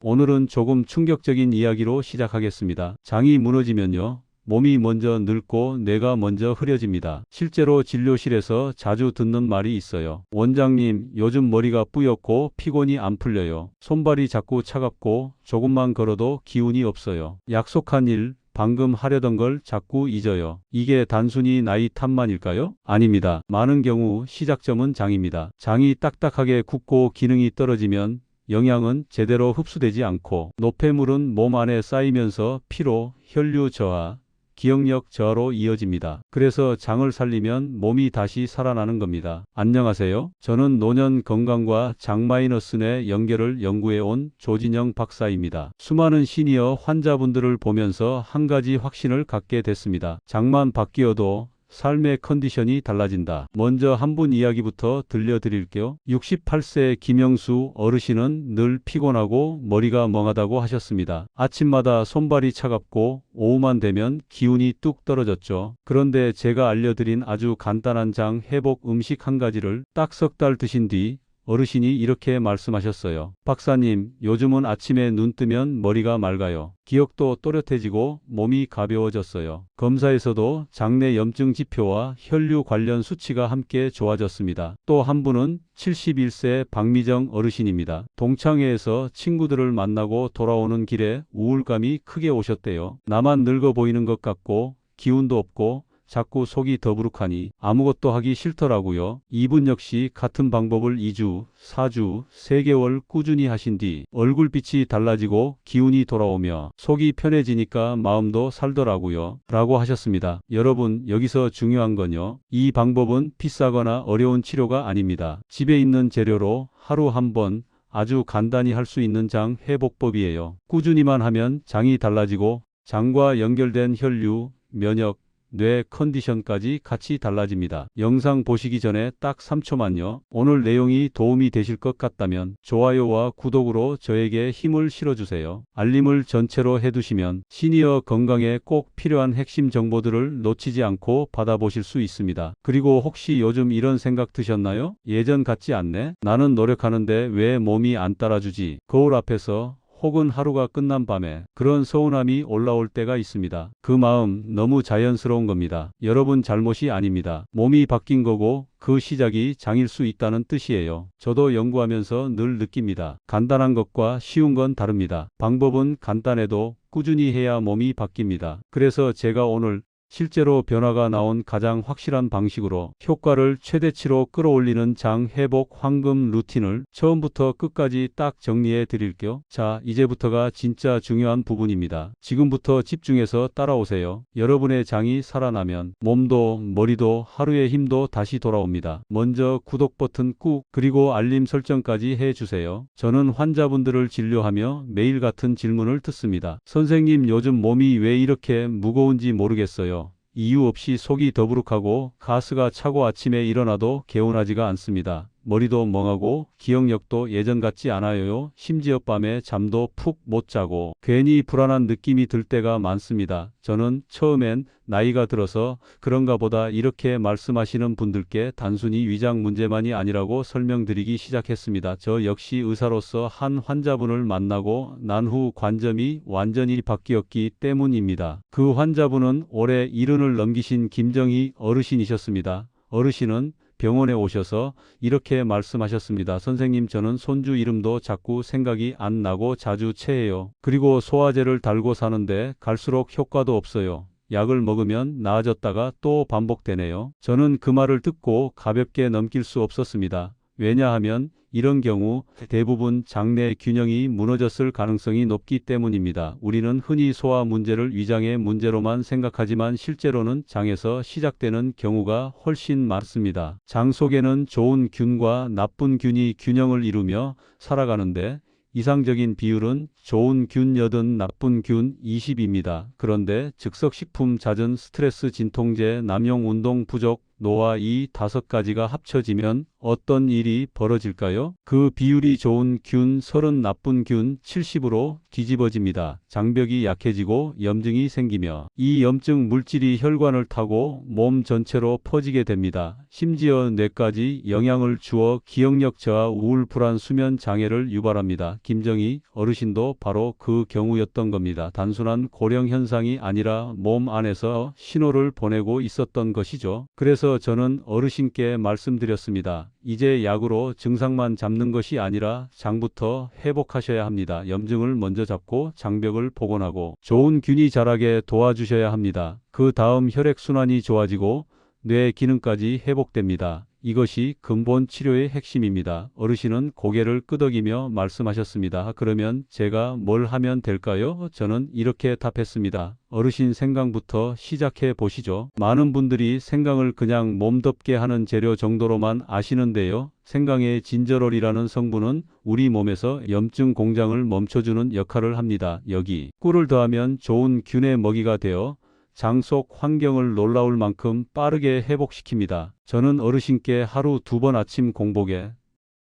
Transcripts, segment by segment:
오늘은 조금 충격적인 이야기로 시작하겠습니다. 장이 무너지면요, 몸이 먼저 늙고 뇌가 먼저 흐려집니다. 실제로 진료실에서 자주 듣는 말이 있어요. 원장님, 요즘 머리가 뿌옇고 피곤이 안 풀려요. 손발이 자꾸 차갑고 조금만 걸어도 기운이 없어요. 약속한 일, 방금 하려던 걸 자꾸 잊어요. 이게 단순히 나이 탓만일까요? 아닙니다. 많은 경우 시작점은 장입니다. 장이 딱딱하게 굳고 기능이 떨어지면 영양은 제대로 흡수되지 않고 노폐물은 몸 안에 쌓이면서 피로, 혈류 저하, 기억력 저하로 이어집니다. 그래서 장을 살리면 몸이 다시 살아나는 겁니다. 안녕하세요. 저는 노년 건강과 장-내 연결을 연구해 온 조진영 박사입니다. 수많은 시니어 환자분들을 보면서 한 가지 확신을 갖게 됐습니다. 장만 바뀌어도 삶의 컨디션이 달라진다. 먼저 한 분 이야기부터 들려드릴게요. 68세 김영수 어르신은 늘 피곤하고 머리가 멍하다고 하셨습니다. 아침마다 손발이 차갑고 오후만 되면 기운이 뚝 떨어졌죠. 그런데 제가 알려드린 아주 간단한 장 회복 음식 한 가지를 딱 석 달 드신 뒤 어르신이 이렇게 말씀하셨어요. 박사님, 요즘은 아침에 눈 뜨면 머리가 맑아요. 기억도 또렷해지고 몸이 가벼워졌어요. 검사에서도 장내 염증 지표와 혈류 관련 수치가 함께 좋아졌습니다. 또 한 분은 71세 박미정 어르신입니다. 동창회에서 친구들을 만나고 돌아오는 길에 우울감이 크게 오셨대요. 나만 늙어 보이는 것 같고 기운도 없고 자꾸 속이 더부룩하니 아무것도 하기 싫더라고요. 이분 역시 같은 방법을 2주, 4주, 3개월 꾸준히 하신 뒤 얼굴빛이 달라지고 기운이 돌아오며 속이 편해지니까 마음도 살더라고요. 라고 하셨습니다. 여러분, 여기서 중요한 건요, 이 방법은 비싸거나 어려운 치료가 아닙니다. 집에 있는 재료로 하루 한 번 아주 간단히 할 수 있는 장 회복법이에요. 꾸준히만 하면 장이 달라지고 장과 연결된 혈류, 면역, 뇌 컨디션까지 같이 달라집니다. 영상 보시기 전에 딱 3초만요. 오늘 내용이 도움이 되실 것 같다면 좋아요와 구독으로 저에게 힘을 실어주세요. 알림을 전체로 해두시면 시니어 건강에 꼭 필요한 핵심 정보들을 놓치지 않고 받아보실 수 있습니다. 그리고 혹시 요즘 이런 생각 드셨나요? 예전 같지 않네? 나는 노력하는데 왜 몸이 안 따라주지? 거울 앞에서 혹은 하루가 끝난 밤에 그런 서운함이 올라올 때가 있습니다. 그 마음 너무 자연스러운 겁니다. 여러분 잘못이 아닙니다. 몸이 바뀐 거고 그 시작이 장일 수 있다는 뜻이에요. 저도 연구하면서 늘 느낍니다. 간단한 것과 쉬운 건 다릅니다. 방법은 간단해도 꾸준히 해야 몸이 바뀝니다. 그래서 제가 오늘 실제로 변화가 나온 가장 확실한 방식으로 효과를 최대치로 끌어올리는 장 회복 황금 루틴을 처음부터 끝까지 딱 정리해 드릴게요. 자, 이제부터가 진짜 중요한 부분입니다. 지금부터 집중해서 따라오세요. 여러분의 장이 살아나면 몸도 머리도 하루의 힘도 다시 돌아옵니다. 먼저 구독 버튼 꾹, 그리고 알림 설정까지 해주세요. 저는 환자분들을 진료하며 매일 같은 질문을 듣습니다. 선생님, 요즘 몸이 왜 이렇게 무거운지 모르겠어요. 이유 없이 속이 더부룩하고 가스가 차고 아침에 일어나도 개운하지가 않습니다. 머리도 멍하고 기억력도 예전 같지 않아요. 심지어 밤에 잠도 푹 못 자고 괜히 불안한 느낌이 들 때가 많습니다. 저는 처음엔 나이가 들어서 그런가 보다 이렇게 말씀하시는 분들께 단순히 위장 문제만이 아니라고 설명드리기 시작했습니다. 저 역시 의사로서 한 환자분을 만나고 난 후 관점이 완전히 바뀌었기 때문입니다. 그 환자분은 올해 70을 넘기신 김정희 어르신이셨습니다. 어르신은 병원에 오셔서 이렇게 말씀하셨습니다. 선생님, 저는 손주 이름도 자꾸 생각이 안 나고 자주 체해요. 그리고 소화제를 달고 사는데 갈수록 효과도 없어요. 약을 먹으면 나아졌다가 또 반복되네요. 저는 그 말을 듣고 가볍게 넘길 수 없었습니다. 왜냐하면 이런 경우 대부분 장내 균형이 무너졌을 가능성이 높기 때문입니다. 우리는 흔히 소화 문제를 위장의 문제로만 생각하지만 실제로는 장에서 시작되는 경우가 훨씬 많습니다. 장 속에는 좋은 균과 나쁜 균이 균형을 이루며 살아가는데 이상적인 비율은 좋은 균 80, 나쁜 균 20입니다. 그런데 즉석식품 잦은 스트레스 진통제, 남용 운동 부족, 노화 이 5가지가 합쳐지면 어떤 일이 벌어질까요? 그 비율이 좋은 균 30, 나쁜 균 70으로 뒤집어집니다. 장벽이 약해지고 염증이 생기며 이 염증 물질이 혈관을 타고 몸 전체로 퍼지게 됩니다. 심지어 뇌까지 영향을 주어 기억력 저하, 우울, 불안, 수면 장애를 유발합니다. 김정희 어르신도 바로 그 경우였던 겁니다. 단순한 고령 현상이 아니라 몸 안에서 신호를 보내고 있었던 것이죠. 그래서 저는 어르신께 말씀드렸습니다. 이제 약으로 증상만 잡는 것이 아니라 장부터 회복하셔야 합니다. 염증을 먼저 잡고 장벽을 복원하고 좋은 균이 자라게 도와주셔야 합니다. 그 다음 혈액순환이 좋아지고 뇌 기능까지 회복됩니다. 이것이 근본 치료의 핵심입니다. 어르신은 고개를 끄덕이며 말씀하셨습니다. 그러면 제가 뭘 하면 될까요? 저는 이렇게 답했습니다. 어르신 생강부터 시작해 보시죠. 많은 분들이 생강을 그냥 몸덥게 하는 재료 정도로만 아시는데요. 생강의 진저롤이라는 성분은 우리 몸에서 염증 공장을 멈춰주는 역할을 합니다. 여기 꿀을 더하면 좋은 균의 먹이가 되어 장 속 환경을 놀라울 만큼 빠르게 회복시킵니다. 저는 어르신께 하루 2번 아침 공복에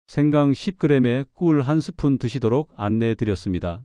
생강 10g에 꿀 1스푼 드시도록 안내해 드렸습니다.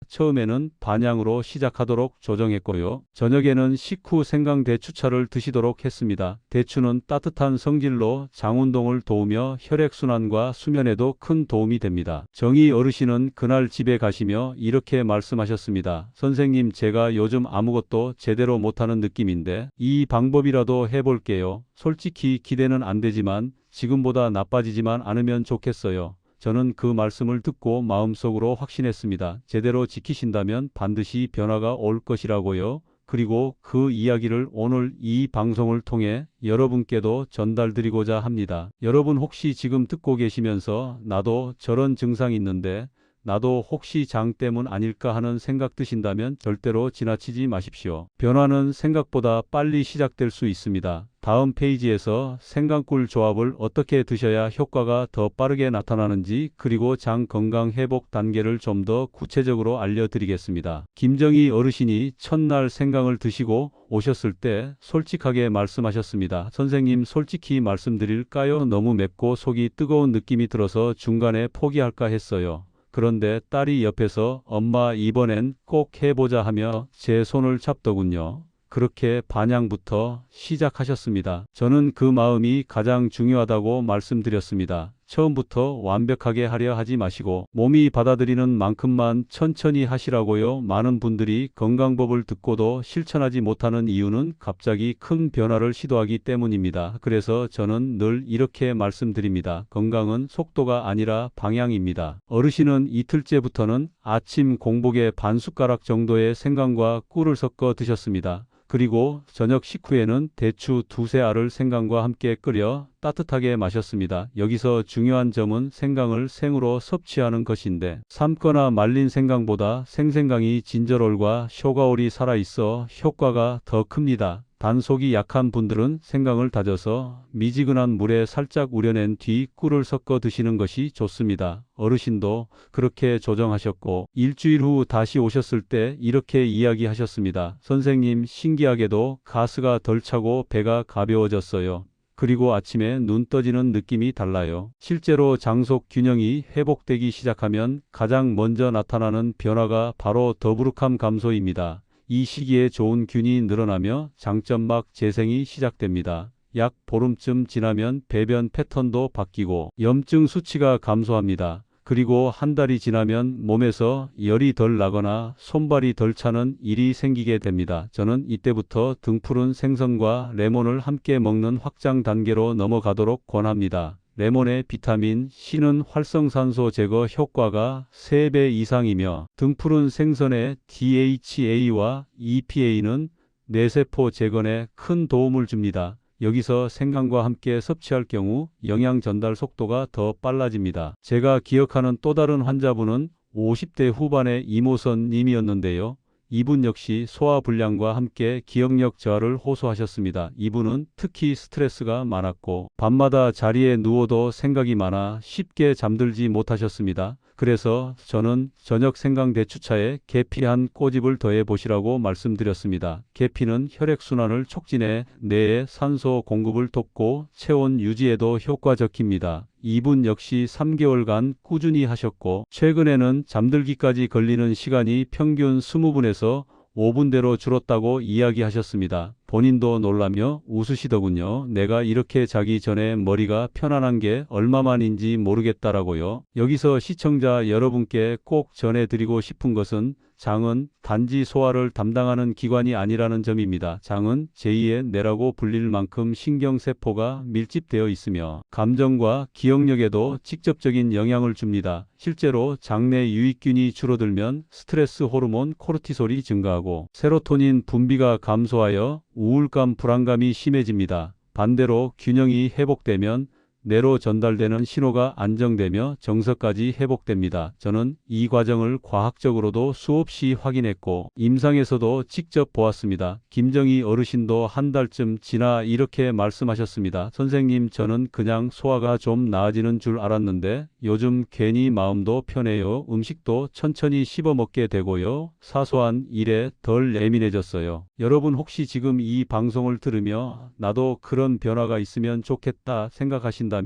처음에는 반향으로 시작하도록 조정했고요. 저녁에는 식후 생강 대추차를 드시도록 했습니다. 대추는 따뜻한 성질로 장운동을 도우며 혈액순환과 수면에도 큰 도움이 됩니다. 정희 어르신은 그날 집에 가시며 이렇게 말씀하셨습니다. 선생님, 제가 요즘 아무것도 제대로 못하는 느낌인데 이 방법이라도 해볼게요. 솔직히 기대는 안 되지만 지금보다 나빠지지만 않으면 좋겠어요. 저는 그 말씀을 듣고 마음속으로 확신했습니다. 제대로 지키신다면 반드시 변화가 올 것이라고요. 그리고 그 이야기를 오늘 이 방송을 통해 여러분께도 전달드리고자 합니다. 여러분 혹시 지금 듣고 계시면서 나도 저런 증상이 있는데 나도 혹시 장 때문 아닐까 하는 생각 드신다면 절대로 지나치지 마십시오. 변화는 생각보다 빨리 시작될 수 있습니다. 다음 페이지에서 생강꿀 조합을 어떻게 드셔야 효과가 더 빠르게 나타나는지 그리고 장 건강 회복 단계를 좀 더 구체적으로 알려드리겠습니다. 김정희 어르신이 첫날 생강을 드시고 오셨을 때 솔직하게 말씀하셨습니다. 선생님, 솔직히 말씀드릴까요? 너무 맵고 속이 뜨거운 느낌이 들어서 중간에 포기할까 했어요. 그런데 딸이 옆에서 엄마 이번엔 꼭 해보자 하며 제 손을 잡더군요. 그렇게 반향부터 시작하셨습니다. 저는 그 마음이 가장 중요하다고 말씀드렸습니다. 처음부터 완벽하게 하려 하지 마시고 몸이 받아들이는 만큼만 천천히 하시라고요. 많은 분들이 건강법을 듣고도 실천하지 못하는 이유는 갑자기 큰 변화를 시도하기 때문입니다. 그래서 저는 늘 이렇게 말씀드립니다. 건강은 속도가 아니라 방향입니다. 어르신은 이틀째부터는 아침 공복에 반 숟가락 정도의 생강과 꿀을 섞어 드셨습니다. 그리고 저녁 식후에는 대추 2-3알을 생강과 함께 끓여 따뜻하게 마셨습니다. 여기서 중요한 점은 생강을 생으로 섭취하는 것인데 삶거나 말린 생강보다 생생강이 진저롤과 쇼가올이 살아있어 효과가 더 큽니다. 단 속이 약한 분들은 생강을 다져서 미지근한 물에 살짝 우려낸 뒤 꿀을 섞어 드시는 것이 좋습니다. 어르신도 그렇게 조정하셨고 일주일 후 다시 오셨을 때 이렇게 이야기하셨습니다. 선생님, 신기하게도 가스가 덜 차고 배가 가벼워졌어요. 그리고 아침에 눈 떠지는 느낌이 달라요. 실제로 장속 균형이 회복되기 시작하면 가장 먼저 나타나는 변화가 바로 더부룩함 감소입니다. 이 시기에 좋은 균이 늘어나며 장점막 재생이 시작됩니다. 약 보름쯤 지나면 배변 패턴도 바뀌고 염증 수치가 감소합니다. 그리고 한 달이 지나면 몸에서 열이 덜 나거나 손발이 덜 차는 일이 생기게 됩니다. 저는 이때부터 등푸른 생선과 레몬을 함께 먹는 확장 단계로 넘어가도록 권합니다. 레몬의 비타민 C는 활성산소 제거 효과가 3배 이상이며 등푸른 생선의 DHA와 EPA는 뇌세포 재건에 큰 도움을 줍니다. 여기서 생강과 함께 섭취할 경우 영양 전달 속도가 더 빨라집니다. 제가 기억하는 또 다른 환자분은 50대 후반의 이모선 님이었는데요. 이분 역시 소화불량과 함께 기억력 저하를 호소하셨습니다. 이분은 특히 스트레스가 많았고 밤마다 자리에 누워도 생각이 많아 쉽게 잠들지 못하셨습니다. 그래서 저는 저녁 생강대추차에 계피 한 꼬집을 더해 보시라고 말씀드렸습니다. 계피는 혈액순환을 촉진해 뇌에 산소 공급을 돕고 체온 유지에도 효과적입니다. 이분 역시 3개월간 꾸준히 하셨고 최근에는 잠들기까지 걸리는 시간이 평균 20분에서 5분대로 줄었다고 이야기하셨습니다. 본인도 놀라며 웃으시더군요. 내가 이렇게 자기 전에 머리가 편안한 게 얼마만인지 모르겠다라고요. 여기서 시청자 여러분께 꼭 전해드리고 싶은 것은 장은 단지 소화를 담당하는 기관이 아니라는 점입니다. 장은 제2의 뇌라고 불릴 만큼 신경세포가 밀집되어 있으며 감정과 기억력에도 직접적인 영향을 줍니다. 실제로 장내 유익균이 줄어들면 스트레스 호르몬 코르티솔이 증가하고 세로토닌 분비가 감소하여 우울감, 불안감이 심해집니다. 반대로 균형이 회복되면 뇌로 전달되는 신호가 안정되며 정서까지 회복됩니다. 저는 이 과정을 과학적으로도 수없이 확인했고 임상에서도 직접 보았습니다. 김정희 어르신도 한 달쯤 지나 이렇게 말씀하셨습니다. 선생님, 저는 그냥 소화가 좀 나아지는 줄 알았는데 요즘 괜히 마음도 편해요. 음식도 천천히 씹어 먹게 되고요. 사소한 일에 덜 예민해졌어요. 여러분 혹시 지금 이 방송을 들으며 나도 그런 변화가 있으면 좋겠다 생각하신다면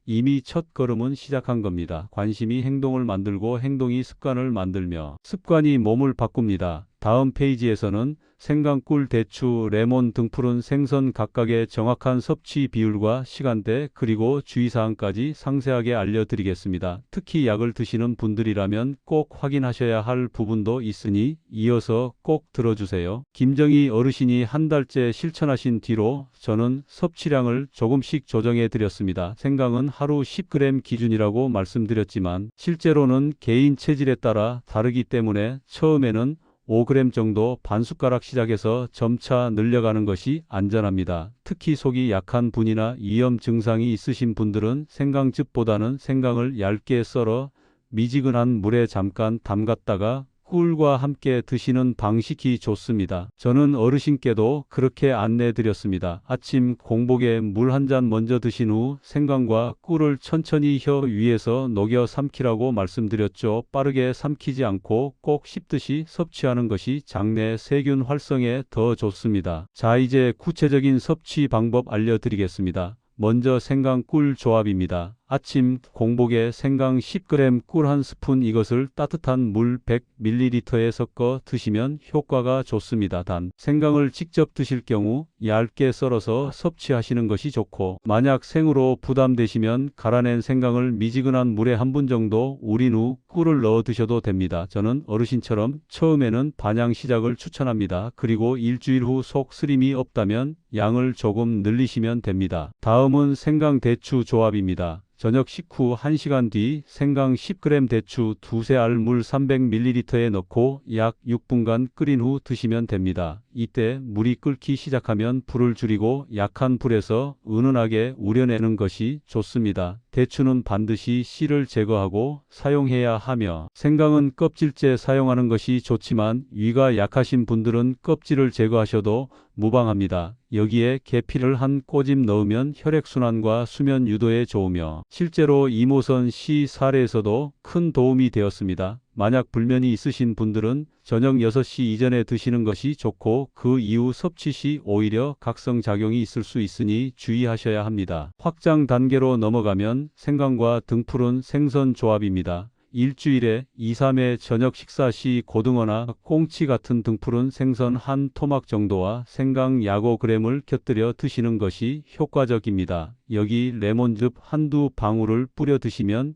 이미 첫 걸음은 시작한 겁니다. 관심이 행동을 만들고 행동이 습관을 만들며 습관이 몸을 바꿉니다. 다음 페이지에서는 생강, 꿀, 대추, 레몬, 등푸른 생선 각각의 정확한 섭취 비율과 시간대 그리고 주의사항까지 상세하게 알려드리겠습니다. 특히 약을 드시는 분들이라면 꼭 확인하셔야 할 부분도 있으니 이어서 꼭 들어주세요. 김정희 어르신이 한 달째 실천하신 뒤로 저는 섭취량을 조금씩 조정해 드렸습니다. 생강은 하루 10g 기준이라고 말씀드렸지만 실제로는 개인 체질에 따라 다르기 때문에 처음에는 5g 정도 반 숟가락 시작해서 점차 늘려가는 것이 안전합니다. 특히 속이 약한 분이나 위염 증상이 있으신 분들은 생강즙보다는 생강을 얇게 썰어 미지근한 물에 잠깐 담갔다가 꿀과 함께 드시는 방식이 좋습니다. 저는 어르신께도 그렇게 안내드렸습니다. 아침 공복에 물 한 잔 먼저 드신 후 생강과 꿀을 천천히 혀 위에서 녹여 삼키라고 말씀드렸죠. 빠르게 삼키지 않고 꼭 씹듯이 섭취하는 것이 장내 세균 활성에 더 좋습니다. 자, 이제 구체적인 섭취 방법 알려드리겠습니다. 먼저 생강 꿀 조합입니다. 아침 공복에 생강 10g, 꿀 1스푼, 이것을 따뜻한 물 100ml에 섞어 드시면 효과가 좋습니다. 단, 생강을 직접 드실 경우 얇게 썰어서 섭취하시는 것이 좋고 만약 생으로 부담되시면 갈아낸 생강을 미지근한 물에 한 분 정도 우린 후 꿀을 넣어 드셔도 됩니다. 저는 어르신처럼 처음에는 반향 시작을 추천합니다. 그리고 일주일 후 속 쓰림이 없다면 양을 조금 늘리시면 됩니다. 다음은 생강 대추 조합입니다. 저녁 식후 1시간 뒤 생강 10g, 대추 2세 물 300ml에 넣고 약 6분간 끓인 후 드시면 됩니다. 이때 물이 끓기 시작하면 불을 줄이고 약한 불에서 은은하게 우려내는 것이 좋습니다. 대추는 반드시 씨를 제거하고 사용해야 하며 생강은 껍질째 사용하는 것이 좋지만 위가 약하신 분들은 껍질을 제거하셔도 무방합니다. 여기에 계피를 한 꼬집 넣으면 혈액순환과 수면 유도에 좋으며 실제로 이모선 씨 사례에서도 큰 도움이 되었습니다. 만약 불면이 있으신 분들은 저녁 6시 이전에 드시는 것이 좋고 그 이후 섭취 시 오히려 각성작용이 있을 수 있으니 주의하셔야 합니다. 확장 단계로 넘어가면 생강과 등푸른 생선 조합입니다. 일주일에 2-3회 저녁 식사 시 고등어나 꽁치 같은 등푸른 생선 한 토막 정도와 생강 약 5g을 곁들여 드시는 것이 효과적입니다. 여기 레몬즙 한두 방울을 뿌려 드시면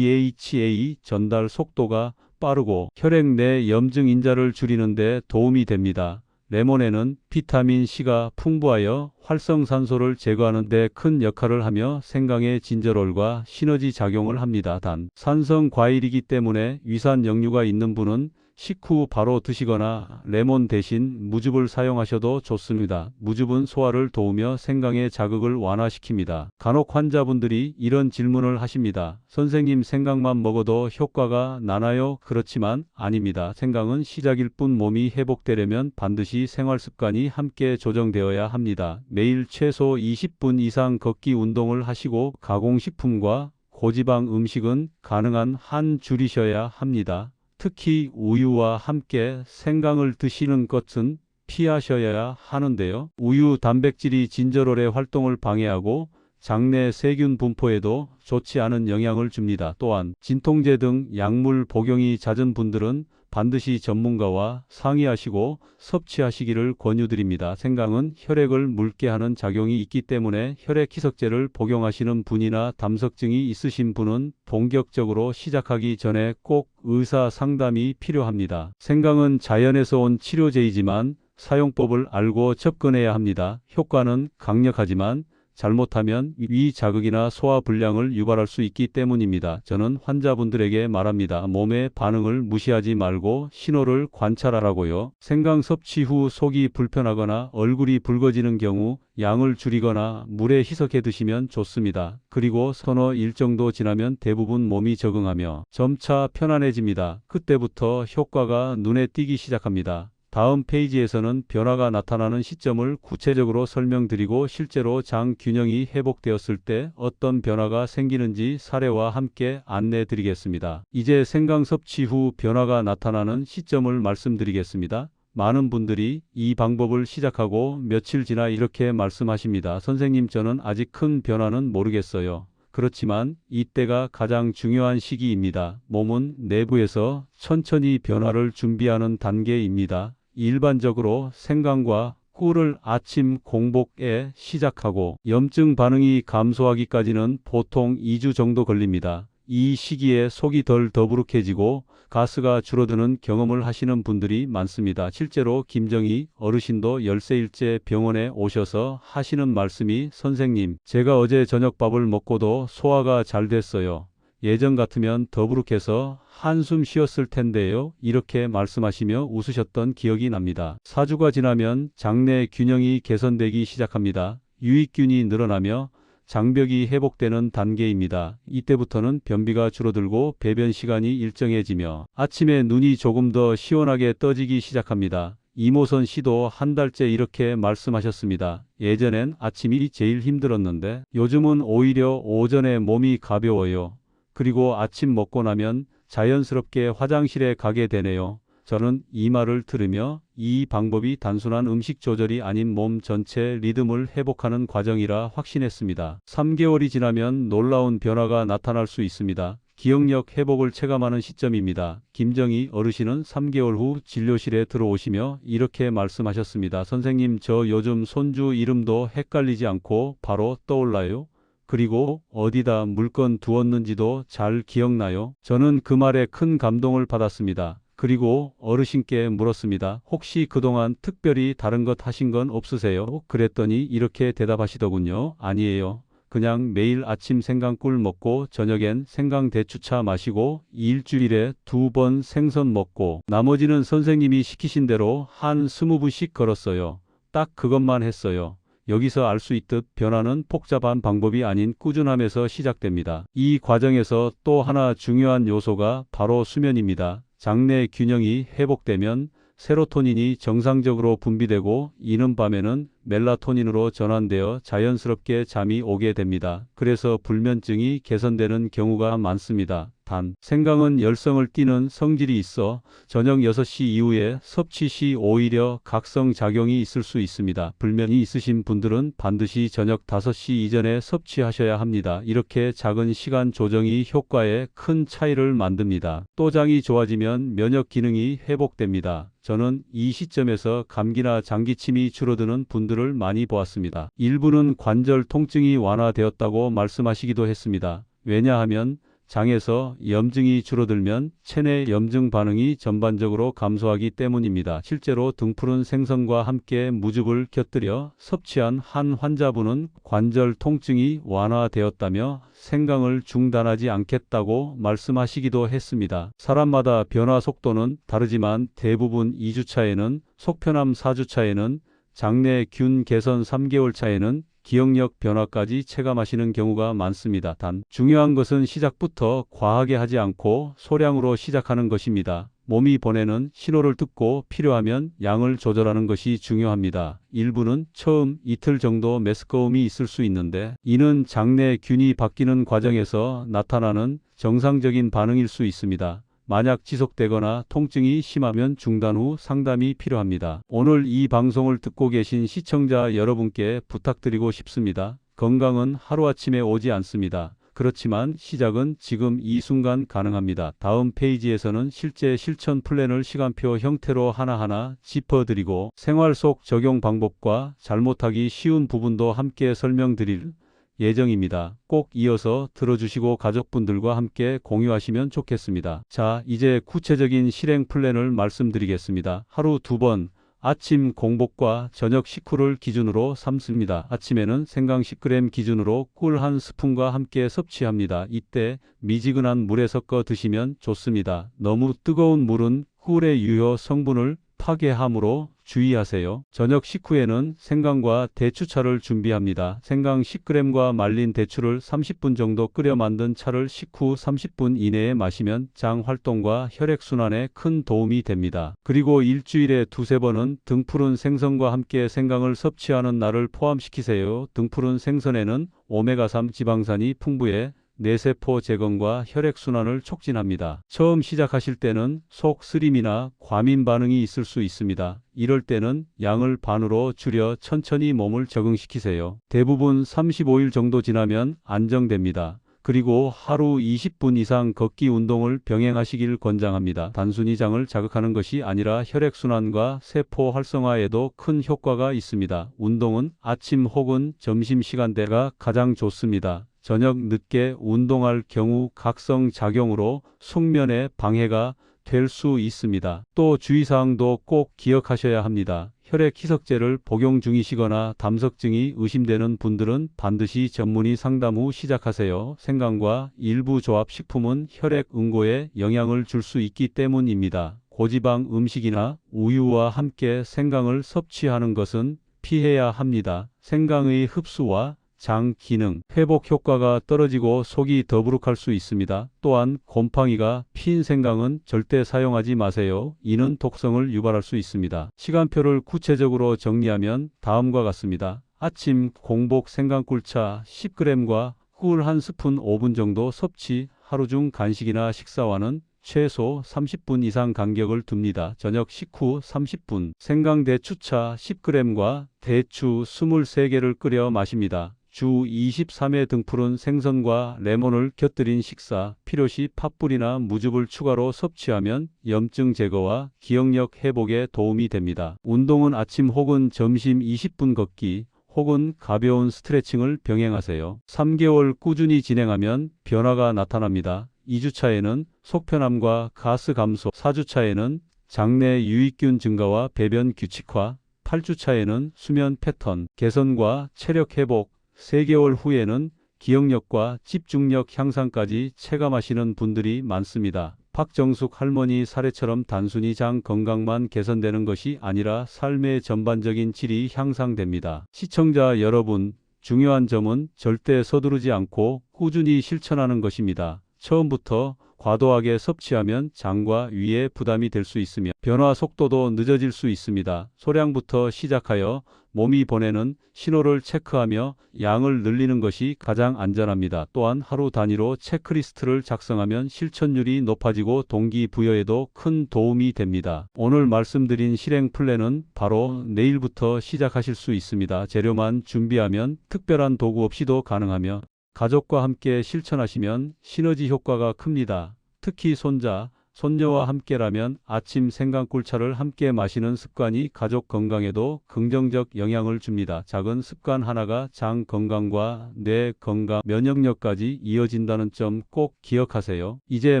DHA 전달 속도가 빠르고 혈액 내 염증 인자를 줄이는 데 도움이 됩니다. 레몬에는 비타민 C가 풍부하여 활성산소를 제거하는 데 큰 역할을 하며 생강의 진저롤과 시너지 작용을 합니다. 단, 산성 과일이기 때문에 위산 역류가 있는 분은 식후 바로 드시거나 레몬 대신 무즙을 사용하셔도 좋습니다. 무즙은 소화를 도우며 생강의 자극을 완화시킵니다. 간혹 환자분들이 이런 질문을 하십니다. 선생님, 생강만 먹어도 효과가 나나요? 그렇지만 아닙니다. 생강은 시작일 뿐 몸이 회복되려면 반드시 생활습관이 함께 조정되어야 합니다. 매일 최소 20분 이상 걷기 운동을 하시고 가공식품과 고지방 음식은 가능한 한 줄이셔야 합니다. 특히 우유와 함께 생강을 드시는 것은 피하셔야 하는데요. 우유 단백질이 진저롤의 활동을 방해하고 장내 세균 분포에도 좋지 않은 영향을 줍니다. 또한 진통제 등 약물 복용이 잦은 분들은 반드시 전문가와 상의하시고 섭취하시기를 권유드립니다. 생강은 혈액을 묽게 하는 작용이 있기 때문에 혈액 희석제를 복용하시는 분이나 담석증이 있으신 분은 본격적으로 시작하기 전에 꼭 의사 상담이 필요합니다. 생강은 자연에서 온 치료제이지만 사용법을 알고 접근해야 합니다. 효과는 강력하지만 잘못하면 위 자극이나 소화 불량을 유발할 수 있기 때문입니다. 저는 환자분들에게 말합니다. 몸의 반응을 무시하지 말고 신호를 관찰하라고요. 생강 섭취 후 속이 불편하거나 얼굴이 붉어지는 경우 양을 줄이거나 물에 희석해 드시면 좋습니다. 그리고 서너 일 정도 지나면 대부분 몸이 적응하며 점차 편안해집니다. 그때부터 효과가 눈에 띄기 시작합니다. 다음 페이지에서는 변화가 나타나는 시점을 구체적으로 설명드리고 실제로 장 균형이 회복되었을 때 어떤 변화가 생기는지 사례와 함께 안내 드리겠습니다. 이제 생강 섭취 후 변화가 나타나는 시점을 말씀드리겠습니다. 많은 분들이 이 방법을 시작하고 며칠 지나 이렇게 말씀하십니다. 선생님, 저는 아직 큰 변화는 모르겠어요. 그렇지만 이때가 가장 중요한 시기입니다. 몸은 내부에서 천천히 변화를 준비하는 단계입니다. 일반적으로 생강과 꿀을 아침 공복에 시작하고 염증 반응이 감소하기까지는 보통 2주 정도 걸립니다. 이 시기에 속이 덜 더부룩해지고 가스가 줄어드는 경험을 하시는 분들이 많습니다. 실제로 김정희 어르신도 열세일째 병원에 오셔서 하시는 말씀이 선생님, 제가 어제 저녁밥을 먹고도 소화가 잘 됐어요. 예전 같으면 더부룩해서 한숨 쉬었을 텐데요. 이렇게 말씀하시며 웃으셨던 기억이 납니다. 4주가 지나면 장내 균형이 개선되기 시작합니다. 유익균이 늘어나며 장벽이 회복되는 단계입니다. 이때부터는 변비가 줄어들고 배변 시간이 일정해지며 아침에 눈이 조금 더 시원하게 떠지기 시작합니다. 이모선 씨도 한 달째 이렇게 말씀하셨습니다. 예전엔 아침이 제일 힘들었는데 요즘은 오히려 오전에 몸이 가벼워요. 그리고 아침 먹고 나면 자연스럽게 화장실에 가게 되네요. 저는 이 말을 들으며 이 방법이 단순한 음식 조절이 아닌 몸 전체 리듬을 회복하는 과정이라 확신했습니다. 3개월이 지나면 놀라운 변화가 나타날 수 있습니다. 기억력 회복을 체감하는 시점입니다. 김정희 어르신은 3개월 후 진료실에 들어오시며 이렇게 말씀하셨습니다. 선생님, 저 요즘 손주 이름도 헷갈리지 않고 바로 떠올라요. 그리고 어디다 물건 두었는지도 잘 기억나요. 저는 그 말에 큰 감동을 받았습니다. 그리고 어르신께 물었습니다. 혹시 그동안 특별히 다른 것 하신 건 없으세요? 그랬더니 이렇게 대답하시더군요. 아니에요. 그냥 매일 아침 생강꿀 먹고 저녁엔 생강대추차 마시고 일주일에 2번 생선 먹고 나머지는 선생님이 시키신 대로 한 20분씩 걸었어요. 딱 그것만 했어요. 여기서 알 수 있듯 변화는 복잡한 방법이 아닌 꾸준함에서 시작됩니다. 이 과정에서 또 하나 중요한 요소가 바로 수면입니다. 장내 균형이 회복되면 세로토닌이 정상적으로 분비되고 이는 밤에는 멜라토닌으로 전환되어 자연스럽게 잠이 오게 됩니다. 그래서 불면증이 개선되는 경우가 많습니다. 단, 생강은 열성을 띠는 성질이 있어 저녁 6시 이후에 섭취 시 오히려 각성작용이 있을 수 있습니다. 불면이 있으신 분들은 반드시 저녁 5시 이전에 섭취하셔야 합니다. 이렇게 작은 시간 조정이 효과에 큰 차이를 만듭니다. 또 장이 좋아지면 면역 기능이 회복됩니다. 저는 이 시점에서 감기나 장기침이 줄어드는 분들을 많이 보았습니다. 일부는 관절 통증이 완화되었다고 말씀하시기도 했습니다. 왜냐하면 장에서 염증이 줄어들면 체내 염증 반응이 전반적으로 감소하기 때문입니다. 실제로 등푸른 생선과 함께 무즙을 곁들여 섭취한 한 환자분은 관절 통증이 완화되었다며 생강을 중단하지 않겠다고 말씀하시기도 했습니다. 사람마다 변화 속도는 다르지만 대부분 2주차에는 속편함, 4주차에는 장내 균 개선, 3개월 차에는 기억력 변화까지 체감하시는 경우가 많습니다. 단, 중요한 것은 시작부터 과하게 하지 않고 소량으로 시작하는 것입니다. 몸이 보내는 신호를 듣고 필요하면 양을 조절하는 것이 중요합니다. 일부는 처음 이틀 정도 메스꺼움이 있을 수 있는데 이는 장내 균이 바뀌는 과정에서 나타나는 정상적인 반응일 수 있습니다. 만약 지속되거나 통증이 심하면 중단 후 상담이 필요합니다. 오늘 이 방송을 듣고 계신 시청자 여러분께 부탁드리고 싶습니다. 건강은 하루아침에 오지 않습니다. 그렇지만 시작은 지금 이 순간 가능합니다. 다음 페이지에서는 실제 실천 플랜을 시간표 형태로 하나하나 짚어드리고 생활 속 적용 방법과 잘못하기 쉬운 부분도 함께 설명드릴 예정입니다. 꼭 이어서 들어주시고 가족분들과 함께 공유하시면 좋겠습니다. 자, 이제 구체적인 실행 플랜을 말씀드리겠습니다. 하루 2번 아침 공복과 저녁 식후를 기준으로 삼습니다. 아침에는 생강 10g 기준으로 꿀 1스푼과 함께 섭취합니다. 이때 미지근한 물에 섞어 드시면 좋습니다. 너무 뜨거운 물은 꿀의 유효 성분을 파괴하므로 주의하세요. 저녁 식후에는 생강과 대추차를 준비합니다. 생강 10g과 말린 대추를 30분 정도 끓여 만든 차를 식후 30분 이내에 마시면 장 활동과 혈액순환에 큰 도움이 됩니다. 그리고 일주일에 2~3번은 등푸른 생선과 함께 생강을 섭취하는 날을 포함시키세요. 등푸른 생선에는 오메가3 지방산이 풍부해 뇌세포 재건과 혈액순환을 촉진합니다. 처음 시작하실 때는 속 쓰림이나 과민 반응이 있을 수 있습니다. 이럴 때는 양을 반으로 줄여 천천히 몸을 적응시키세요. 대부분 35일 정도 지나면 안정됩니다. 그리고 하루 20분 이상 걷기 운동을 병행하시길 권장합니다. 단순히 장을 자극하는 것이 아니라 혈액순환과 세포 활성화에도 큰 효과가 있습니다. 운동은 아침 혹은 점심 시간대가 가장 좋습니다. 저녁 늦게 운동할 경우 각성 작용으로 숙면에 방해가 될 수 있습니다. 또 주의사항도 꼭 기억하셔야 합니다. 혈액 희석제를 복용 중이시거나 담석증이 의심되는 분들은 반드시 전문의 상담 후 시작하세요. 생강과 일부 조합 식품은 혈액 응고에 영향을 줄 수 있기 때문입니다. 고지방 음식이나 우유와 함께 생강을 섭취하는 것은 피해야 합니다. 생강의 흡수와 장 기능, 회복 효과가 떨어지고 속이 더부룩할 수 있습니다. 또한 곰팡이가 핀 생강은 절대 사용하지 마세요. 이는 독성을 유발할 수 있습니다. 시간표를 구체적으로 정리하면 다음과 같습니다. 아침 공복 생강꿀차 10g과 꿀 1스푼 5분 정도 섭취, 하루 중 간식이나 식사와는 최소 30분 이상 간격을 둡니다. 저녁 식후 30분 생강 대추차 10g과 대추 23개를 끓여 마십니다. 주 23회 등푸른 생선과 레몬을 곁들인 식사, 필요시 팥뿌리나 무즙을 추가로 섭취하면 염증 제거와 기억력 회복에 도움이 됩니다. 운동은 아침 혹은 점심 20분 걷기 혹은 가벼운 스트레칭을 병행하세요. 3개월 꾸준히 진행하면 변화가 나타납니다. 2주차에는 속편함과 가스 감소, 4주차에는 장내 유익균 증가와 배변 규칙화, 8주차에는 수면 패턴 개선과 체력 회복, 3개월 후에는 기억력과 집중력 향상까지 체감하시는 분들이 많습니다. 박정숙 할머니 사례처럼 단순히 장 건강만 개선되는 것이 아니라 삶의 전반적인 질이 향상됩니다. 시청자 여러분, 중요한 점은 절대 서두르지 않고 꾸준히 실천하는 것입니다. 처음부터 과도하게 섭취하면 장과 위에 부담이 될 수 있으며 변화 속도도 늦어질 수 있습니다. 소량부터 시작하여 몸이 보내는 신호를 체크하며 양을 늘리는 것이 가장 안전합니다. 또한 하루 단위로 체크리스트를 작성하면 실천율이 높아지고 동기부여에도 큰 도움이 됩니다. 오늘 말씀드린 실행 플랜은 바로 내일부터 시작하실 수 있습니다. 재료만 준비하면 특별한 도구 없이도 가능하며 가족과 함께 실천하시면 시너지 효과가 큽니다. 특히 손자, 손녀와 함께라면 아침 생강꿀차를 함께 마시는 습관이 가족 건강에도 긍정적 영향을 줍니다. 작은 습관 하나가 장 건강과 뇌 건강, 면역력까지 이어진다는 점 꼭 기억하세요. 이제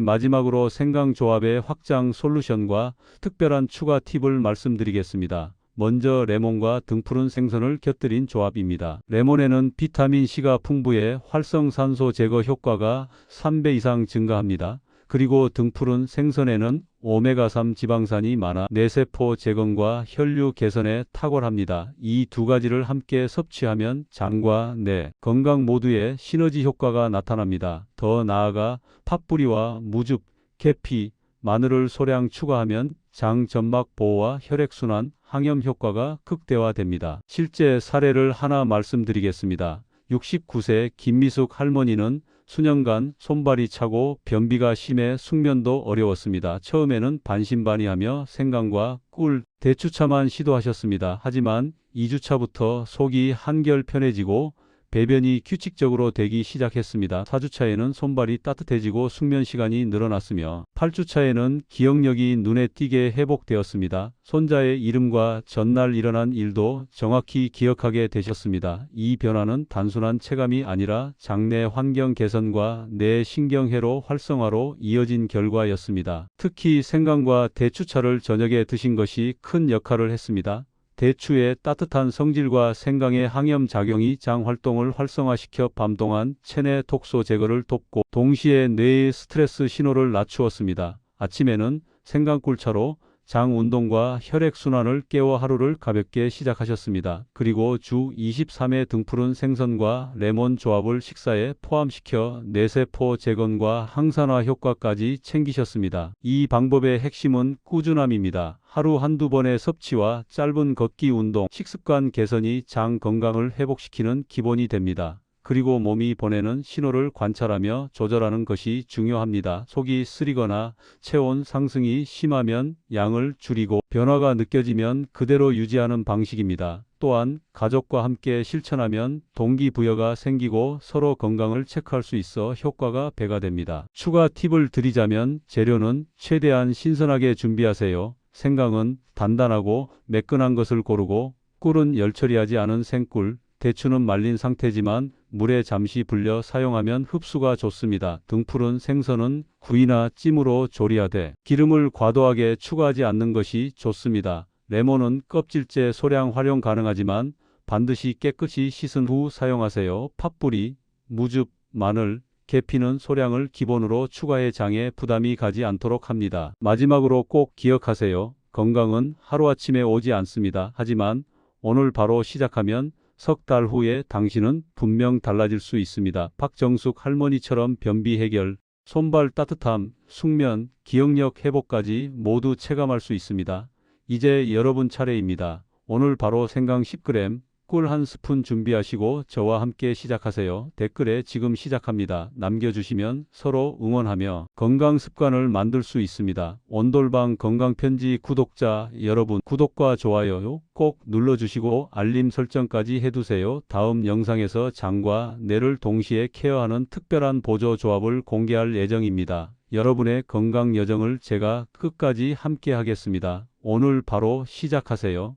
마지막으로 생강조합의 확장 솔루션과 특별한 추가 팁을 말씀드리겠습니다. 먼저 레몬과 등푸른 생선을 곁들인 조합입니다. 레몬에는 비타민C가 풍부해 활성산소 제거 효과가 3배 이상 증가합니다. 그리고 등푸른 생선에는 오메가3 지방산이 많아 뇌세포 재건과 혈류 개선에 탁월합니다. 이 두 가지를 함께 섭취하면 장과 뇌 건강 모두에 시너지 효과가 나타납니다. 더 나아가 팥뿌리와 무즙, 계피, 마늘을 소량 추가하면 장 점막 보호와 혈액순환, 항염 효과가 극대화됩니다. 실제 사례를 하나 말씀드리겠습니다. 69세 김미숙 할머니는 수년간 손발이 차고 변비가 심해 숙면도 어려웠습니다. 처음에는 반신반의하며 생강과 꿀, 대추차만 시도하셨습니다. 하지만 2주차부터 속이 한결 편해지고 배변이 규칙적으로 되기 시작했습니다. 4주차에는 손발이 따뜻해지고 숙면 시간이 늘어났으며 8주차에는 기억력이 눈에 띄게 회복되었습니다. 손자의 이름과 전날 일어난 일도 정확히 기억하게 되셨습니다. 이 변화는 단순한 체감이 아니라 장내 환경 개선과 뇌 신경회로 활성화로 이어진 결과였습니다. 특히 생강과 대추차를 저녁에 드신 것이 큰 역할을 했습니다. 대추의 따뜻한 성질과 생강의 항염 작용이 장 활동을 활성화시켜 밤 동안 체내 독소 제거를 돕고 동시에 뇌의 스트레스 신호를 낮추었습니다. 아침에는 생강꿀차로 장 운동과 혈액 순환을 깨워 하루를 가볍게 시작하셨습니다. 그리고 주 23회 등푸른 생선과 레몬 조합을 식사에 포함시켜 뇌세포 재건과 항산화 효과까지 챙기셨습니다. 이 방법의 핵심은 꾸준함입니다. 하루 한두 번의 섭취와 짧은 걷기 운동, 식습관 개선이 장 건강을 회복시키는 기본이 됩니다. 그리고 몸이 보내는 신호를 관찰하며 조절하는 것이 중요합니다. 속이 쓰리거나 체온 상승이 심하면 양을 줄이고 변화가 느껴지면 그대로 유지하는 방식입니다. 또한 가족과 함께 실천하면 동기부여가 생기고 서로 건강을 체크할 수 있어 효과가 배가 됩니다. 추가 팁을 드리자면 재료는 최대한 신선하게 준비하세요. 생강은 단단하고 매끈한 것을 고르고 꿀은 열 처리하지 않은 생꿀, 대추는 말린 상태지만 물에 잠시 불려 사용하면 흡수가 좋습니다. 등푸른 생선은 구이나 찜으로 조리하되 기름을 과도하게 추가하지 않는 것이 좋습니다. 레몬은 껍질째 소량 활용 가능하지만 반드시 깨끗이 씻은 후 사용하세요. 팥뿌리, 무즙, 마늘, 계피는 소량을 기본으로 추가해 장에 부담이 가지 않도록 합니다. 마지막으로 꼭 기억하세요. 건강은 하루아침에 오지 않습니다. 하지만 오늘 바로 시작하면 석 달 후에 당신은 분명 달라질 수 있습니다. 박정숙 할머니처럼 변비 해결, 손발 따뜻함, 숙면, 기억력 회복까지 모두 체감할 수 있습니다. 이제 여러분 차례입니다. 오늘 바로 생강 10g, 꿀 1스푼 준비하시고 저와 함께 시작하세요. 댓글에 지금 시작합니다 남겨주시면 서로 응원하며 건강 습관을 만들 수 있습니다. 온돌방 건강편지 구독자 여러분, 구독과 좋아요 꼭 눌러주시고 알림 설정까지 해두세요. 다음 영상에서 장과 뇌를 동시에 케어하는 특별한 보조 조합을 공개할 예정입니다. 여러분의 건강 여정을 제가 끝까지 함께 하겠습니다. 오늘 바로 시작하세요.